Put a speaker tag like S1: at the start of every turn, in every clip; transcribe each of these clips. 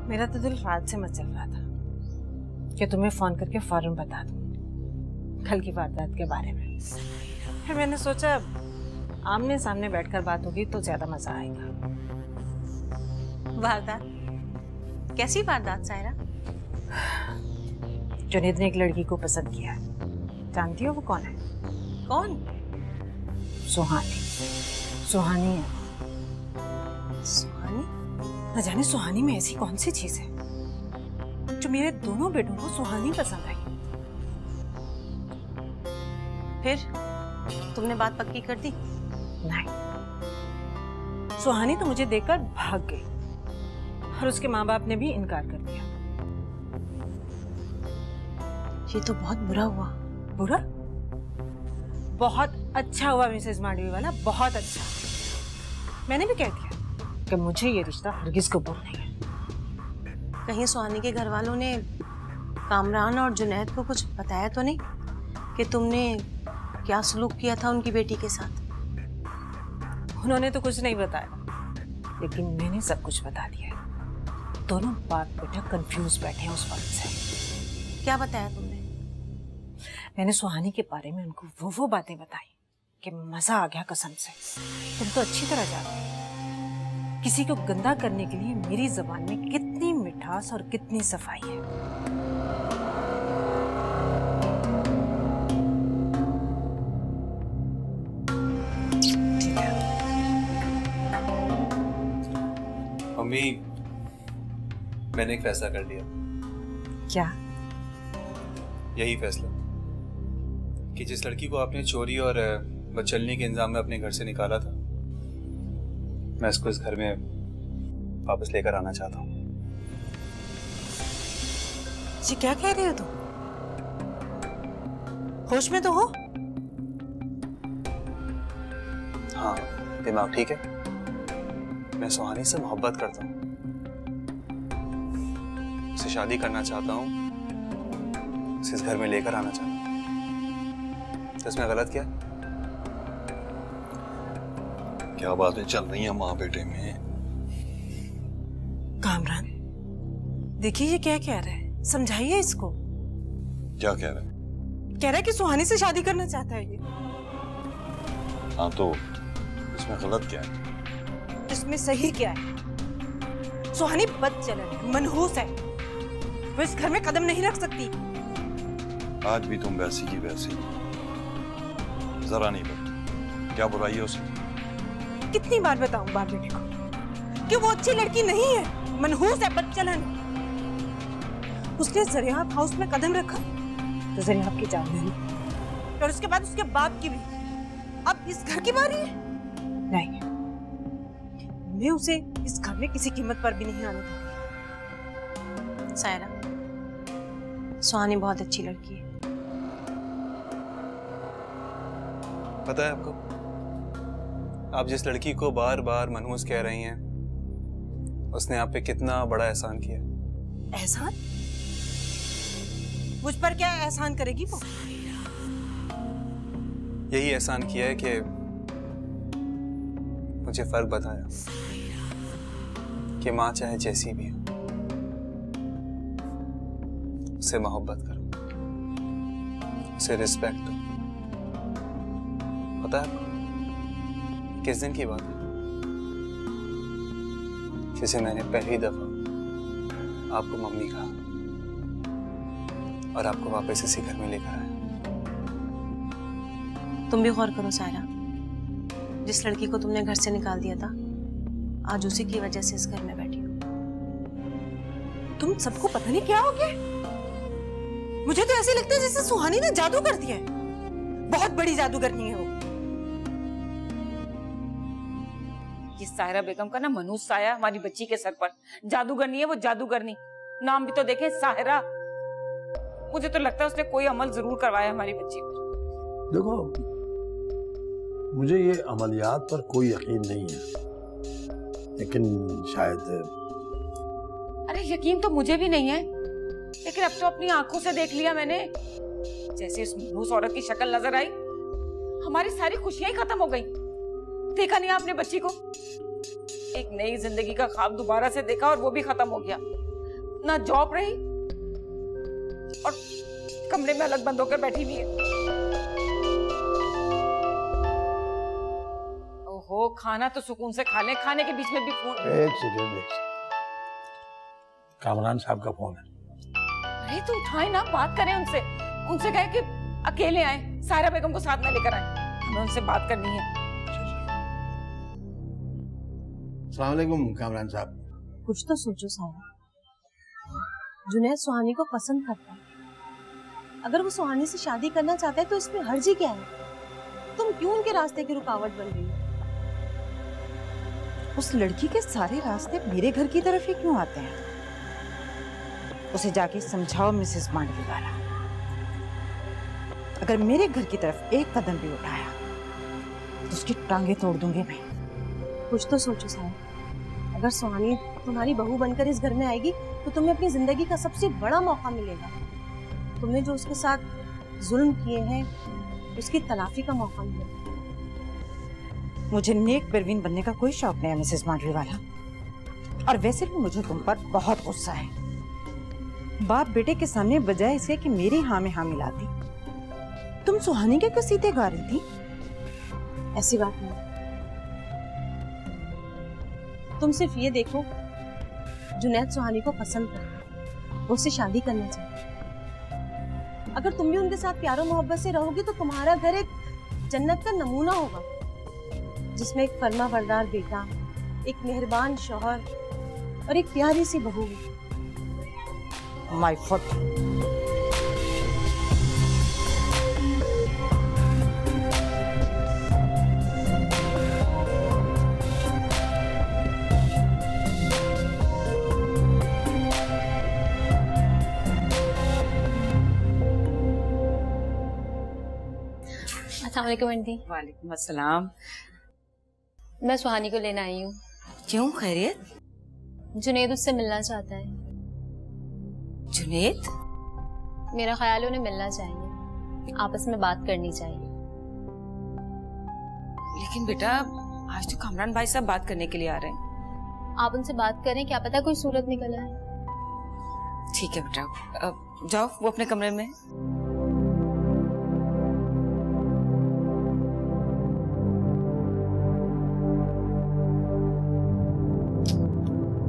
S1: मेरा तो दिल रात से मचल रहा था कि तुम्हें फोन करके फौरन बता दूं कल की वारदात के बारे में। फिर मैंने सोचा आमने सामने बैठकर बात होगी तो ज्यादा मजा आएगा।
S2: वारदात? कैसी वारदात सायरा?
S1: जुनैद ने एक लड़की को पसंद किया है। जानती हो वो कौन है?
S2: कौन?
S1: सुहानी। सुहानी है।
S2: सुहानी?
S1: न जाने सुहानी में ऐसी कौन सी चीज है जो मेरे दोनों बेटों को सुहानी पसंद आई।
S2: फिर तुमने बात पक्की कर दी?
S1: नहीं, सुहानी तो मुझे देखकर भाग गई और उसके माँ बाप ने भी इनकार कर दिया।
S2: ये तो बहुत बुरा हुआ।
S1: बुरा? बहुत अच्छा हुआ मिसेस मांडवी वाला, बहुत अच्छा। मैंने भी कह दिया कि मुझे ये रिश्ता हरगिज कबूल नहीं है।
S2: कहीं सुहानी के घर वालों ने कामरान और जुनैद को कुछ बताया तो नहीं कि तुमने क्या सलूक किया था उनकी बेटी के साथ?
S1: उन्होंने तो कुछ नहीं बताया, लेकिन मैंने सब कुछ बता दिया है। दोनों बाप बेटा कंफ्यूज बैठे हैं उस वक्त से।
S2: क्या बताया तुमने?
S1: मैंने सुहानी के बारे में उनको वो बातें बताई कि मजा आ गया कसम से। तुम तो अच्छी तरह जानते हो किसी को गंदा करने के लिए मेरी जबान में कितनी मिठास और कितनी सफाई है।
S3: मम्मी, मैंने एक फैसला कर लिया।
S1: क्या?
S3: यही फैसला कि जिस लड़की को आपने चोरी और बदचलनी के इंजाम में अपने घर से निकाला था, मैं इसको इस घर में वापस लेकर आना चाहता हूँ।
S1: जी क्या कह रहे हो तुम? होश में तो हो?
S3: हाँ, दिमाग ठीक है। मैं सुहानी से मोहब्बत करता हूँ, उससे शादी करना चाहता हूँ, उसे इस घर में लेकर आना चाहता हूँ। तो इसमें गलत क्या?
S4: क्या बातें चल रही हैं माँ बेटे में?
S1: कामरान, देखिए ये क्या कह रहा है, समझाइए इसको।
S4: क्या कह रहा है?
S1: कह रहा है कि सुहानी से शादी करना चाहता है ये।
S4: हाँ तो इसमें गलत क्या है?
S1: इसमें सही क्या है? सुहानी बदचलन है, मनहूस है, वो इस घर में कदम नहीं रख सकती।
S4: आज भी तुम वैसी की वैसी, जरा नहीं बदली। क्या बुराई है उसमें?
S1: कितनी बार बताऊं बाप बेटे को कि वो अच्छी लड़की नहीं है, मनहूस है, बदचलन है। उसने जरियाब हाउस में कदम रखा तो जरियाब की जान गई, और उसके बाद उसके बाप की भी। अब इस घर की बारी है। नहीं, मैं उसे इस घर में किसी कीमत पर भी नहीं आने दूंगी।
S2: सायरा, सुहानी बहुत अच्छी लड़की है।
S3: पता है आपको, आप जिस लड़की को बार बार मनहूस कह रही हैं, उसने आप पे कितना बड़ा एहसान किया।
S1: एहसान? मुझ पर क्या एहसान करेगी वो?
S3: यही एहसान किया है कि मुझे फर्क बताया कि माँ चाहे जैसी भी हो, उसे मोहब्बत करो, उसे रिस्पेक्ट दो। पता है आपको किस दिन की बात है? जिसे मैंने पहली दफा आपको मम्मी कहा और आपको वापस इसी घर में लेकर आया।
S2: तुम भी गौर करो सायरा, जिस लड़की को तुमने घर से निकाल दिया था, आज उसी की वजह से इस घर में बैठी हो।
S1: तुम सबको पता नहीं क्या हो गया। मुझे तो ऐसे लगता है जैसे सुहानी ने जादू कर दिया है। बहुत बड़ी जादूगरनी है वो।
S5: ये सायरा बेगम का ना मनहूस साया हमारी बच्ची के सर पर। जादूगरनी है वो, जादूगरनी। नाम भी तो देखें, सायरा। मुझे तो लगता है उसने कोई अमल जरूर करवाया हमारी बच्ची पर।
S6: देखो, मुझे ये अमलियात पर कोई यकीन नहीं है, लेकिन शायद।
S5: अरे यकीन तो मुझे भी नहीं है, लेकिन अब तो अपनी आंखों से देख लिया मैंने। जैसे उस मनहूस औरत की शक्ल नजर आई, हमारी सारी खुशियां ही खत्म हो गई। देखा नहीं आपने बच्ची को? एक नई जिंदगी का ख्वाब दोबारा से देखा और वो भी खत्म हो गया। ना जॉब रही और कमरे में अलग बंद होकर बैठी हुई है। ओहो, खाना तो सुकून से खा ले, खाने के बीच में भी फोन।
S6: एक सेकंड, कामरान साहब का फोन है।
S5: अरे तो उठाए ना, बात करें उनसे। उनसे कहे कि अकेले आए, सायरा बेगम को साथ में लेकर आए, हमें उनसे बात करनी है।
S6: अस्सलाम वालेकुम कामरान साहब।
S2: कुछ तो सोचो सायरा, जुनैद सुहानी को पसंद करता है। अगर वो सुहानी से शादी करना चाहता है तो इसमें हर्जी क्या है? तुम क्यों उनके रास्ते की रुकावट बन रही हो?
S1: उस लड़की के सारे रास्ते मेरे घर की तरफ ही क्यों आते हैं? उसे जाके समझाओ मिसेस मांडवीवाला, अगर मेरे घर की तरफ एक कदम भी उठाया तो उसकी टांगे तोड़ दूंगी मैं।
S2: कुछ तो सोचो सायरा, अगर सुहानी तुम्हारी बहू बनकर इस घर में आएगी तो तुम्हें अपनी जिंदगी का सबसे बड़ा मौका मिलेगा। तुमने जो उसके साथ जुल्म किए हैं उसकी तलाफी का मौका मिलेगा।
S1: मुझे नेक परवीन बनने का कोई शौक नहीं है मिसेस मांडवीवाला, और वैसे भी मुझे तुम पर बहुत गुस्सा है। बाप बेटे के सामने बजाय इसके कि मेरी हाँ में हाँ मिलाती, तुम सुहानी के कसीदे गा रही थी।
S2: ऐसी बात नहीं, तुम सिर्फ ये देखो, जुनैद सुहानी को पसंद करता है, उससे शादी करना चाहता है। अगर तुम भी उनके साथ प्यारो मोहब्बत से रहोगी तो तुम्हारा घर एक जन्नत का नमूना होगा, जिसमें एक फर्माबरदार बेटा, एक मेहरबान शौहर और एक प्यारी सी बहू।
S1: My foot.
S7: अस्सलाम वालेकुम आंटी।
S5: वालेकुम अस्सलाम।
S7: मैं सुहानी को लेने आई हूँ।
S2: क्यों, खैरियत?
S7: जुनैद उससे मिलना चाहता है।
S2: जुनैद?
S7: मेरा ख्याल है उन्हें मिलना चाहिए, आपस में बात करनी चाहिए।
S5: लेकिन बेटा, आज तो कामरान भाई साहब बात करने के लिए आ रहे हैं।
S7: आप उनसे बात करें, क्या पता कोई सूरत निकल आए।
S5: ठीक है बेटा, जाओ वो अपने कमरे में।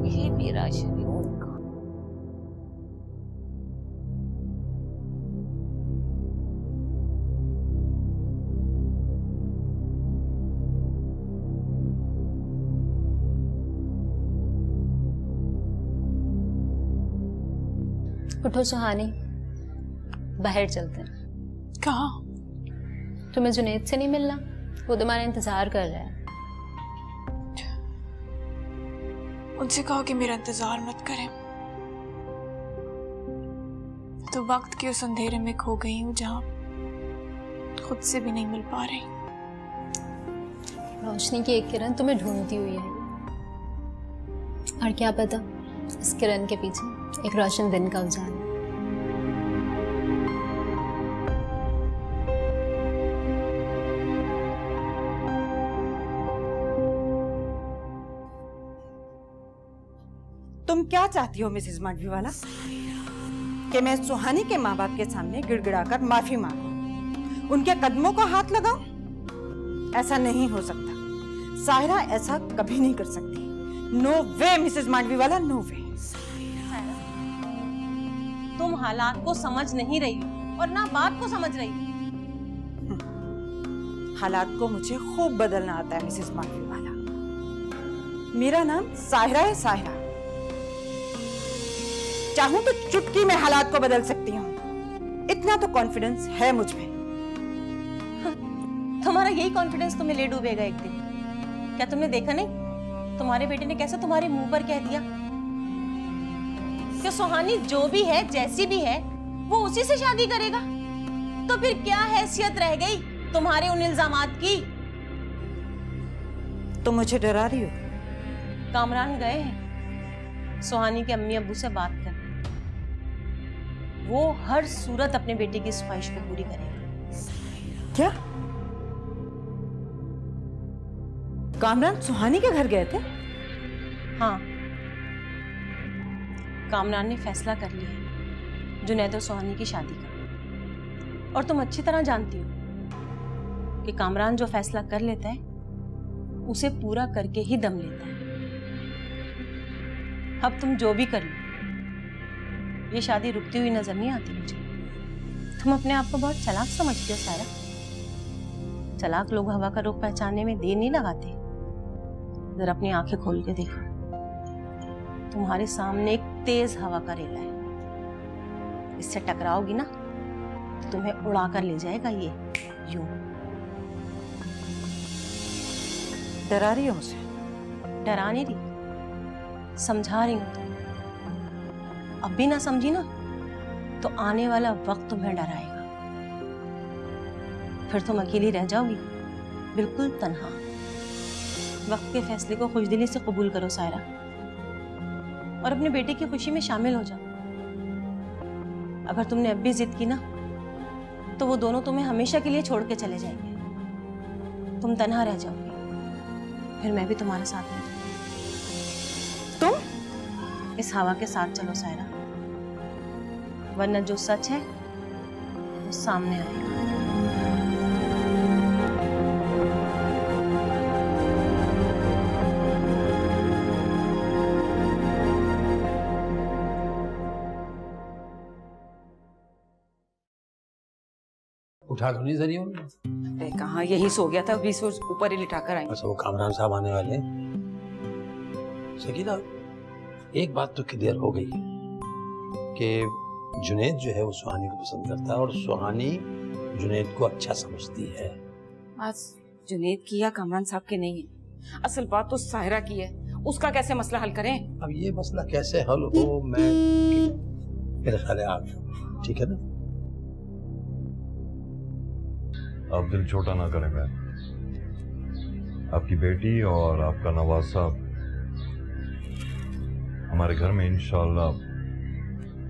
S5: ये मेरा शरीर
S7: उठो सुहानी, बाहर चलते हैं।
S8: कहाँ?
S7: तुम्हें जुनैद से नहीं मिलना? वो तुम्हारा इंतजार कर रहा है।
S8: उनसे कहो कि मेरा इंतजार मत करें। तो वक्त के उस अंधेरे में खो गई हूँ जहाँ खुद से भी नहीं मिल पा रही।
S7: रोशनी की एक किरण तुम्हें ढूंढती हुई है, और क्या पता इस किरण के पीछे एक रोशन दिन का उजाला।
S1: तुम क्या चाहती हो मिसेस मांडवीवाला? कि मैं सुहानी के माँ बाप के सामने गिड़गिड़ाकर माफी मांगूं, उनके कदमों को हाथ लगाऊं? ऐसा नहीं हो सकता। साहिरा ऐसा कभी नहीं कर सकती। नो वे मिसेस मांडवीवाला, नो वे।
S2: तुम हालात को समझ नहीं रही हो और ना बात को समझ रही हो।
S1: हालात को मुझे खूब बदलना आता है मिसेस मांडवीवाला। मेरा नाम साहिरा है, साहिरा। चाहूं तो चुटकी में हालात को बदल सकती हूँ, इतना तो कॉन्फिडेंस है मुझ में।
S2: तुम्हारा यही कॉन्फिडेंस तुम्हें ले डूबेगा एक दिन। क्या तुमने देखा नहीं तुम्हारे बेटे ने कैसे तुम्हारे मुंह पर कह दिया कि सुहानी जो भी है, जैसी भी है, वो उसी से शादी करेगा? तो फिर क्या हैसियत रह गई तुम्हारे उन इल्जामात की?
S1: तो मुझे डरा रही हो?
S2: कामरान गए हैं सुहानी के अम्मी अब्बू से बात कर, वो हर सूरत अपने बेटे की इस ख्वाहिश को पूरी करेंगे।
S1: क्या कामरान सुहानी के घर गए थे?
S2: हाँ, कामरान ने फैसला कर लिया है जुनैद और सुहानी की शादी का। और तुम अच्छी तरह जानती हो कि कामरान जो फैसला कर लेता है उसे पूरा करके ही दम लेता है। अब तुम जो भी कर लो, ये शादी रुकती हुई नजर नहीं आती मुझे। तुम अपने आप को बहुत चालाक समझते हो सारा। चालाक लोग हवा का रुख पहचानने में देर नहीं लगाते। जरा अपनी आंखें खोल के देखो, तुम्हारे सामने एक तेज हवा का रेला है। इससे टकराओगी ना तो तुम्हें उड़ा कर ले जाएगा ये यूं।
S5: डरा रही हो मुझे?
S2: डरा नहीं रही, समझा रही हूं तुम। अब भी ना समझी ना तो आने वाला वक्त तुम्हें डराएगा। फिर तुम अकेली रह जाओगी, बिल्कुल तन्हा। वक्त के फैसले को खुशदिली से कबूल करो सायरा, और अपने बेटे की खुशी में शामिल हो जाओ। अगर तुमने अब भी जिद की ना तो वो दोनों तुम्हें हमेशा के लिए छोड़ के चले जाएंगे। तुम तन्हा रह जाओगी, फिर मैं भी तुम्हारे साथ नहीं। तुम इस हवा के साथ चलो सायरा, वरना जो सच है वो सामने आएगा।
S6: उठा तो नहीं जरिए उन्होंने?
S5: कहाँ, यही सो गया था, अभी से ऊपर ही लिटा कर आई।
S6: बस वो कामरान साहब आने वाले। सकीना, एक बात तो क्लियर हो गई कि जुनैद जो है वो सुहानी को पसंद करता है और सुहानी जुनैद को अच्छा समझती है।
S5: आज जुनैद की या कामरान साहब के नहीं है, असल बात तो साहिरा की है। उसका कैसे मसला हल करें?
S6: अब ये मसला कैसे हल हो, मैं मेरे ख्याल है आप ठीक है ना?
S4: आप दिल छोटा ना करें मैं। आपकी बेटी और आपका नवाज साहब हमारे घर में इंशाअल्लाह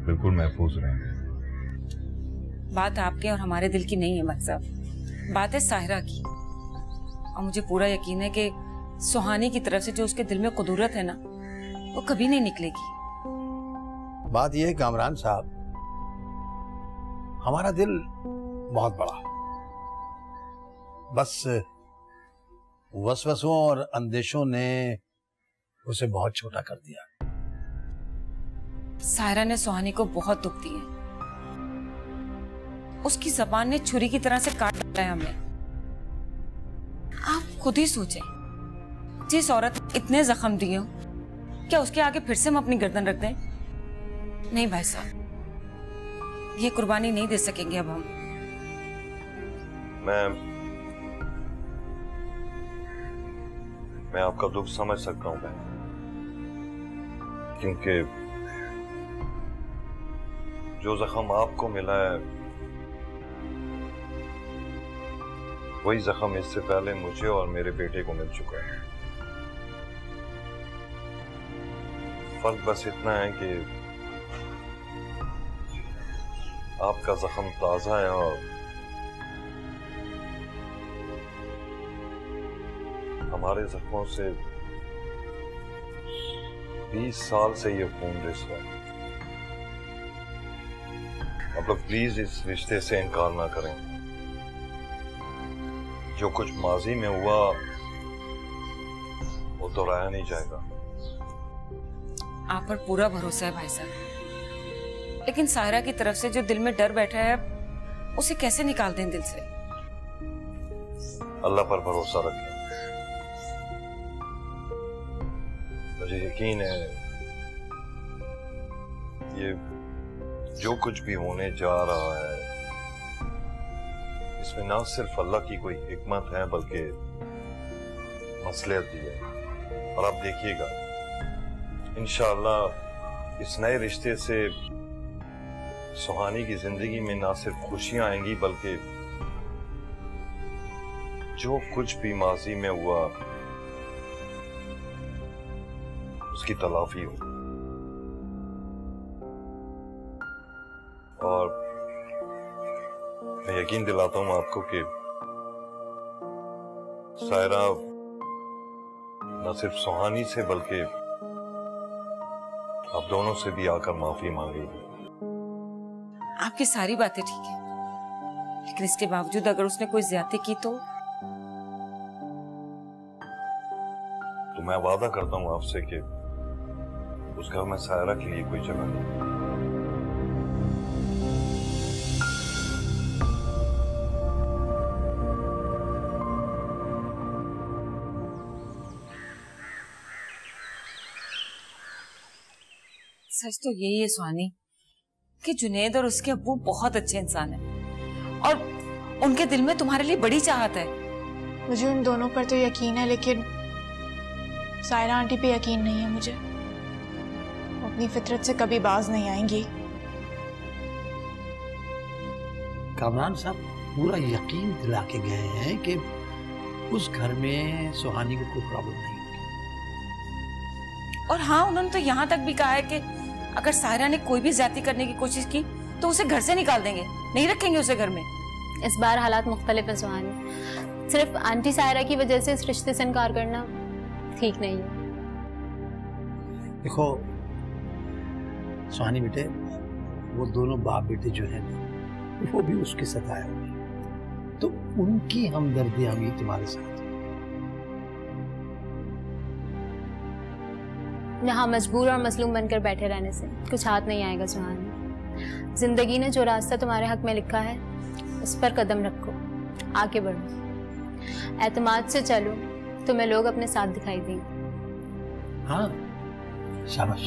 S4: बिल्कुल महफूज रहेंगे।
S5: बात आपके और हमारे दिल की नहीं है मतलब, बात है साहिरा की। और मुझे पूरा यकीन है कि सुहानी की तरफ से जो उसके दिल में कुदूरत है ना, वो कभी नहीं निकलेगी।
S6: बात यह है कामरान साहब, हमारा दिल बहुत बड़ा, बस वसवसों और अंदेशों ने उसे बहुत छोटा कर दिया।
S5: साहिरा ने सुहानी को बहुत दुख दिए। उसकी जबान ने छुरी की तरह से काट डाला है हमें। आप खुद ही सोचें, जिस औरत ने इतने जख्म दिए हो, क्या उसके आगे फिर से हम अपनी गर्दन रख दें? नहीं भाई साहब, ये कुर्बानी नहीं दे सकेंगे अब हम।
S4: मैं आपका दुख समझ सकता हूं बहन, क्योंकि जो जख्म आपको मिला है वही जख्म इससे पहले मुझे और मेरे बेटे को मिल चुका है। फर्क बस इतना है कि आपका जख्म ताजा है और हमारे जख्मों से 20 साल से ये खून रिस रहा है। आप लोग प्लीज इस रिश्ते से इनकार ना करें। जो कुछ माजी में हुआ वो दोहराया नहीं जाएगा।
S5: आप पर पूरा भरोसा है भाई साहब, लेकिन साहिरा की तरफ से जो दिल में डर बैठा है उसे कैसे निकाल दें दिल से?
S4: अल्लाह पर भरोसा रखें। मुझे यकीन है ये जो कुछ भी होने जा रहा है इसमें ना सिर्फ अल्लाह की कोई हिकमत है बल्कि मसलियत भी है। और आप देखिएगा इंशाअल्लाह इस नए रिश्ते से सुहानी की जिंदगी में ना सिर्फ खुशियां आएंगी बल्कि जो कुछ भी माजी में हुआ उसकी तलाफी हो। और मैं यकीन दिलाता हूं आपको कि सायरा न सिर्फ सुहानी से बल्कि अब दोनों से भी आकर माफी मांगी।
S5: आपकी सारी बातें ठीक है, लेकिन इसके बावजूद अगर उसने कोई ज्यादती की तो
S4: मैं वादा करता हूं आपसे कि उस घर में सायरा के लिए कोई जगह नहीं।
S5: सच तो यही है सुहानी कि जुनैद और उसके अब्बू बहुत अच्छे इंसान हैं और उनके दिल में तुम्हारे लिए बड़ी चाहत है।
S8: मुझे उन दोनों पर तो यकीन है, लेकिन सायरा आंटी पे यकीन नहीं है मुझे। वो अपनी फितरत से कभी बाज नहीं आएंगी।
S6: कामरान साहब पूरा यकीन दिला के गए हैं कि उस घर में सुहानी को कोई प्रॉब्लम नहीं होगी।
S5: और हाँ, उन्होंने तो यहाँ तक भी कहा है कि अगर सायरा ने कोई भी ज्यादती करने की कोशिश की तो उसे घर से निकाल देंगे, नहीं रखेंगे उसे घर में।
S7: इस बार हालात मुख्तलिफ है सुहानी, सिर्फ आंटी सायरा की वजह से इस रिश्ते से इनकार करना ठीक नहीं है।
S6: देखो सुहानी बेटे, वो दोनों बाप बेटे जो है वो भी उसके साथ आए हुए, तो उनकी हमदर्दी हम तुम्हारे साथ।
S7: यहाँ मजबूर और मजलूम बनकर बैठे रहने से कुछ हाथ नहीं आएगा सुहानी। जिंदगी ने जो रास्ता तुम्हारे हक में लिखा है उस पर कदम रखो, आगे बढ़ो, एतमाद से चलो, तुम्हें लोग अपने साथ दिखाई देंगे।
S6: हाँ शाबाश।